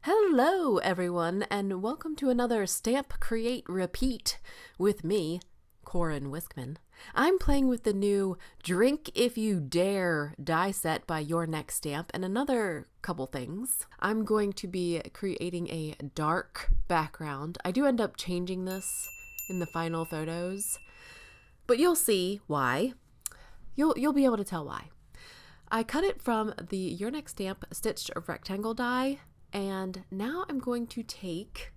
Hello everyone, and welcome to another Stamp Create Repeat with me, Koren Wiskman. I'm playing with the new Drink If You Dare die set by Your Next Stamp and another couple things. I'm going to be creating a dark background. I do end up changing this in the final photos, but you'll see why. You'll be able to tell why. I cut it from the Your Next Stamp stitched rectangle die. And now I'm going to take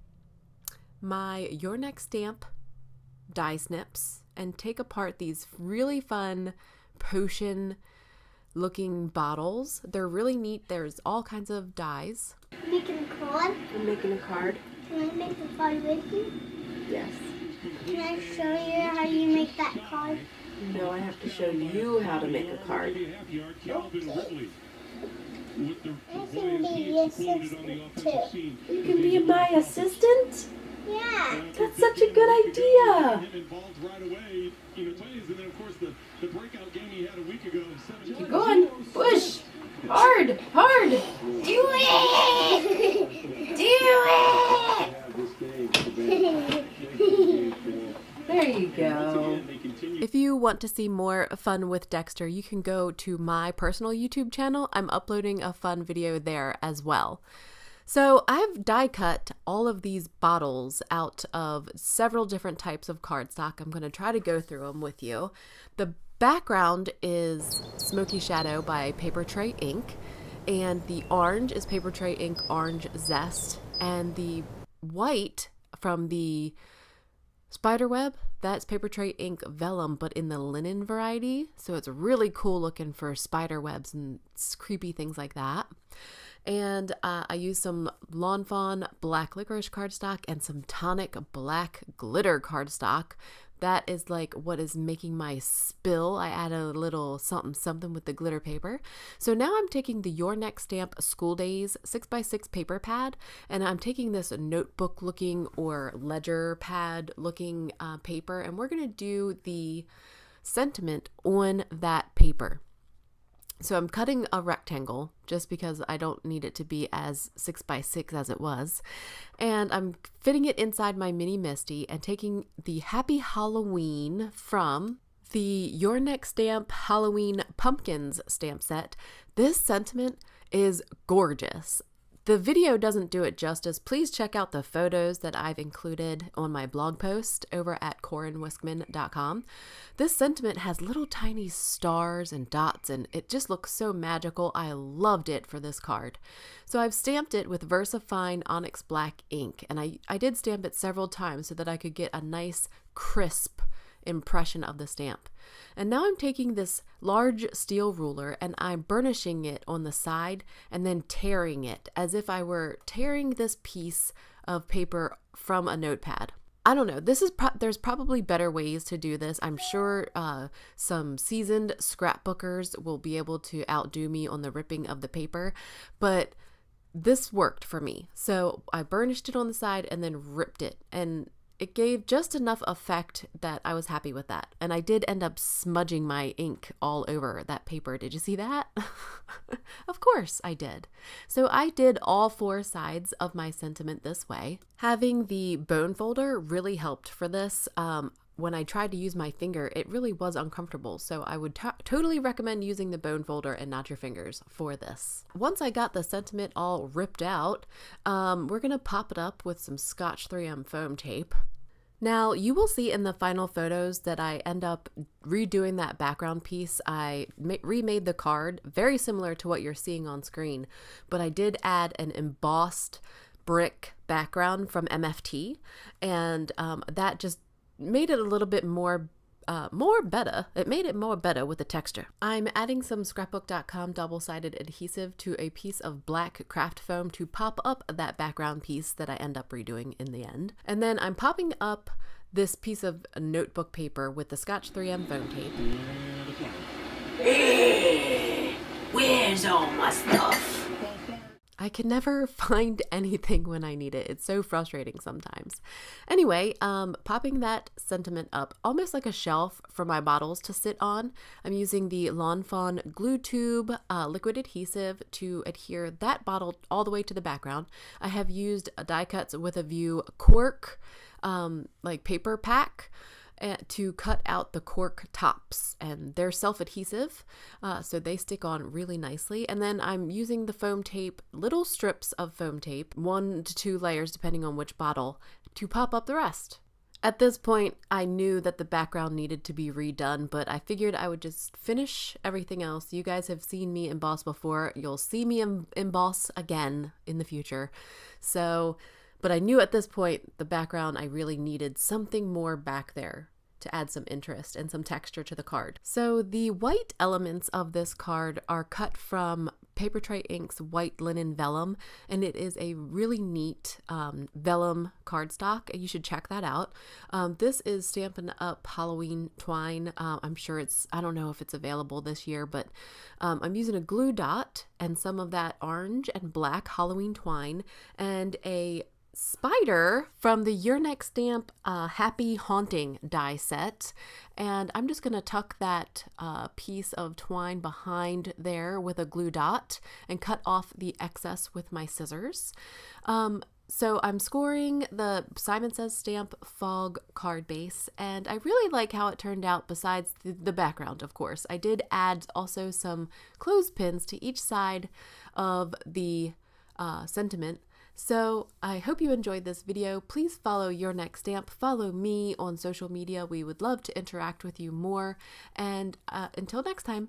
my Your Next Stamp die snips and take apart these really fun potion looking bottles. They're really neat. There's all kinds of dies. Making a card? I'm making a card. Can I make a card with you? Yes. Can I show you how you make that card? No, I have to show you how to make a card. Okay. I can be your assistant too. You can be my assistant? Yeah. That's such a good idea. Keep going. Push. Hard. Hard. Do it! Do it! There you go. If you want to see more fun with Dexter, you can go to my personal YouTube channel. I'm uploading a fun video there as well. So I've die cut all of these bottles out of several different types of cardstock. I'm going to try to go through them with you. The background is Smoky Shadow by Papertrey ink, and the orange is Papertrey ink Orange Zest, and the white from the Spiderweb, that's Papertrey ink Vellum, but in the linen variety. So it's really cool looking for spider webs and creepy things like that. And I used some Lawn Fawn black licorice cardstock and some Tonic black glitter cardstock. That is like what is making my spill. I add a little something with the glitter paper. So now I'm taking the Your Next Stamp School Days 6x6 paper pad, and I'm taking this notebook looking or ledger pad looking paper, and we're going to do the sentiment on that paper. So I'm cutting a rectangle just because I don't need it to be as 6x6 as it was. And I'm fitting it inside my mini Misty and taking the Happy Halloween from the Your Next Stamp Halloween Pumpkins stamp set. This sentiment is gorgeous. The video doesn't do it justice. Please check out the photos that I've included on my blog post over at KorenWiskman.com. This sentiment has little tiny stars and dots, and it just looks so magical. I loved it for this card. So I've stamped it with VersaFine Onyx Black ink, and I did stamp it several times so that I could get a nice crisp impression of the stamp. And now I'm taking this large steel ruler and I'm burnishing it on the side and then tearing it as if I were tearing this piece of paper from a notepad. I don't know. There's probably better ways to do this. I'm sure some seasoned scrapbookers will be able to outdo me on the ripping of the paper, but this worked for me. So I burnished it on the side and then ripped it, and it gave just enough effect that I was happy with that. And I did end up smudging my ink all over that paper. Did you see that? Of course I did. So I did all four sides of my sentiment this way. Having the bone folder really helped for this. When I tried to use my finger, it really was uncomfortable. So I would totally recommend using the bone folder and not your fingers for this. Once I got the sentiment all ripped out, we're going to pop it up with some Scotch 3M foam tape. Now, you will see in the final photos that I end up redoing that background piece. I remade the card very similar to what you're seeing on screen, but I did add an embossed brick background from MFT, and that just made it a little bit more better. It made it more better with the texture. I'm adding some scrapbook.com double-sided adhesive to a piece of black craft foam to pop up that background piece that I end up redoing in the end. And then I'm popping up this piece of notebook paper with the Scotch 3M foam tape. Hey, where's all my stuff? I can never find anything when I need it. It's so frustrating sometimes. Anyway, popping that sentiment up almost like a shelf for my bottles to sit on. I'm using the Fawn glue tube liquid adhesive to adhere that bottle all the way to the background. I have used die cuts with a view cork, like paper pack, to cut out the cork tops, and they're self-adhesive, so they stick on really nicely. And then I'm using the foam tape, little strips of foam tape, 1 to 2 layers depending on which bottle, to pop up the rest. At this point, I knew that the background needed to be redone, but I figured I would just finish everything else. You guys have seen me emboss before. You'll see me emboss again in the future. But I knew at this point, the background, I really needed something more back there to add some interest and some texture to the card. So the white elements of this card are cut from Papertrey Ink's white linen vellum, and it is a really neat vellum cardstock. You should check that out. This is Stampin' Up! Halloween twine. I'm sure I don't know if it's available this year, but I'm using a glue dot and some of that orange and black Halloween twine and a spider from the Your Next Stamp Happy Haunting die set, and I'm just going to tuck that piece of twine behind there with a glue dot and cut off the excess with my scissors. So I'm scoring the Simon Says Stamp Fog card base, and I really like how it turned out besides the background, of course. I did add also some clothespins to each side of the sentiment. So I hope you enjoyed this video. Please follow Your Next Stamp. Follow me on social media. We would love to interact with you more. And until next time.